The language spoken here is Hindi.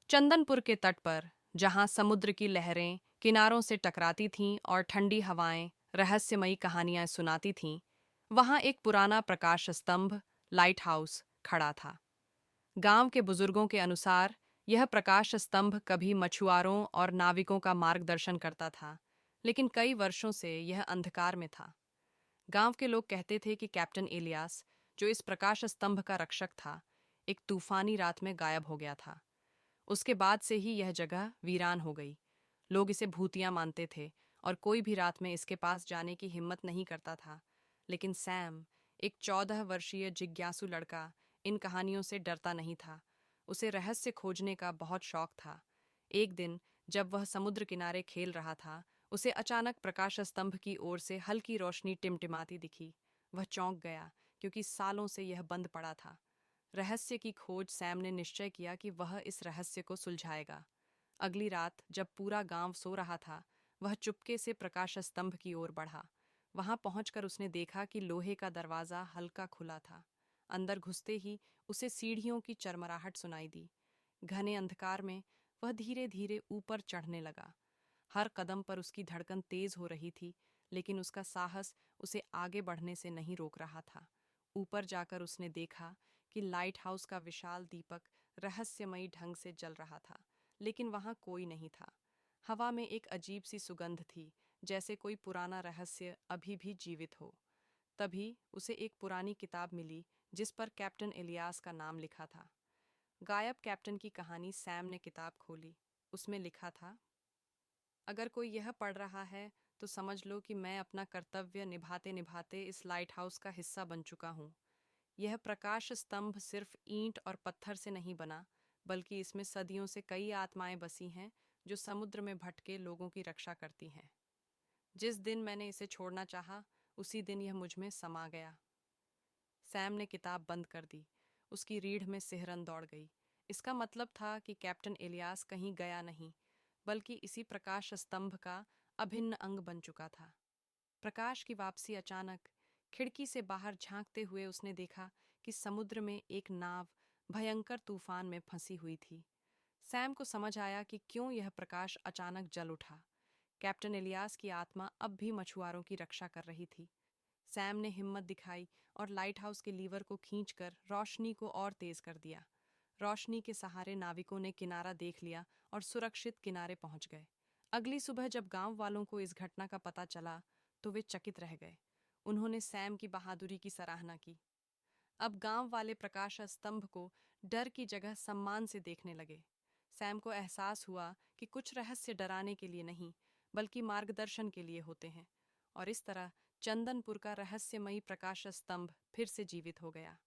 चंदनपुर के तट पर, जहां समुद्र की लहरें किनारों से टकराती थीं और ठंडी हवाएं रहस्यमयी कहानियां सुनाती थीं, वहां एक पुराना प्रकाश स्तंभ, लाइट हाउस, खड़ा था। गांव के बुजुर्गों के अनुसार, यह प्रकाश स्तंभ कभी मछुआरों और नाविकों का मार्गदर्शन करता था, लेकिन कई वर्षों से यह अंधकार में था। गांव के लोग कहते थे कि कैप्टन इलियास, जो इस प्रकाश स्तंभ का रक्षक था, एक तूफानी रात में गायब हो गया था। उसके बाद से ही यह जगह वीरान हो गई। लोग इसे भूतिया मानते थे और कोई भी रात में इसके पास जाने की हिम्मत नहीं करता था। लेकिन सैम, एक 14 वर्षीय जिज्ञासु लड़का, इन कहानियों से डरता नहीं था। उसे रहस्य खोजने का बहुत शौक था। एक दिन, जब वह समुद्र किनारे खेल रहा था, उसे अचानक प्रकाश स्तंभ की ओर से हल्की रोशनी टिमटिमाती दिखी। वह चौंक गया, क्योंकि सालों से यह बंद पड़ा था। रहस्य की खोज सैम ने निश्चय किया कि वह इस रहस्य को सुलझाएगा। अगली रात, जब पूरा गांव सो रहा था, वह चुपके से प्रकाश स्तंभ की ओर बढ़ा। वहां पहुंचकर उसने देखा कि लोहे का दरवाजा हल्का खुला था। अंदर घुसते ही उसे सीढ़ियों की चरमराहट सुनाई दी। घने अंधकार में वह धीरे धीरे ऊपर चढ़ने लगा। हर कदम पर उसकी धड़कन तेज हो रही थी, लेकिन उसका साहस उसे आगे बढ़ने से नहीं रोक रहा था। ऊपर जाकर उसने देखा कि लाइट हाउस का विशाल दीपक रहस्यमयी ढंग से जल रहा था, लेकिन वहां कोई नहीं था। हवा में एक अजीब सी सुगंध थी, जैसे कोई पुराना रहस्य अभी भी जीवित हो। तभी उसे एक पुरानी किताब मिली, जिस पर कैप्टन इलियास का नाम लिखा था। गायब कैप्टन की कहानी सैम ने किताब खोली। उसमें लिखा था, अगर कोई यह पढ़ रहा है तो समझ लो कि मैं अपना कर्तव्य निभाते निभाते इस लाइट हाउस का हिस्सा बन चुका हूँ। यह प्रकाश स्तंभ सिर्फ ईंट और पत्थर से नहीं बना, बल्कि इसमें सदियों से कई आत्माएं बसी हैं, जो समुद्र में भटके लोगों की रक्षा करती हैं। जिस दिन मैंने इसे छोड़ना चाहा, उसी दिन यह मुझ में समा गया। सैम ने किताब बंद कर दी। उसकी रीढ़ में सिहरन दौड़ गई। इसका मतलब था कि कैप्टन इलियास कहीं गया नहीं, बल्कि इसी प्रकाश स्तंभ का अभिन्न अंग बन चुका था। प्रकाश की वापसी अचानक, खिड़की से बाहर झांकते हुए उसने देखा कि समुद्र में एक नाव भयंकर तूफान में फंसी हुई थी। सैम को समझ आया कि क्यों यह प्रकाश अचानक जल उठा। कैप्टन इलियास की आत्मा अब भी मछुआरों की रक्षा कर रही थी। सैम ने हिम्मत दिखाई और लाइट हाउस के लीवर को खींचकर रोशनी को और तेज कर दिया। रोशनी के सहारे नाविकों ने किनारा देख लिया और सुरक्षित किनारे पहुंच गए। अगली सुबह जब गांव वालों को इस घटना का पता चला, तो वे चकित रह गए। उन्होंने सैम की बहादुरी की सराहना की। अब गांव वाले प्रकाश स्तंभ को डर की जगह सम्मान से देखने लगे। सैम को एहसास हुआ कि कुछ रहस्य डराने के लिए नहीं, बल्कि मार्गदर्शन के लिए होते हैं। और इस तरह चंदनपुर का रहस्यमयी प्रकाश स्तंभ फिर से जीवित हो गया।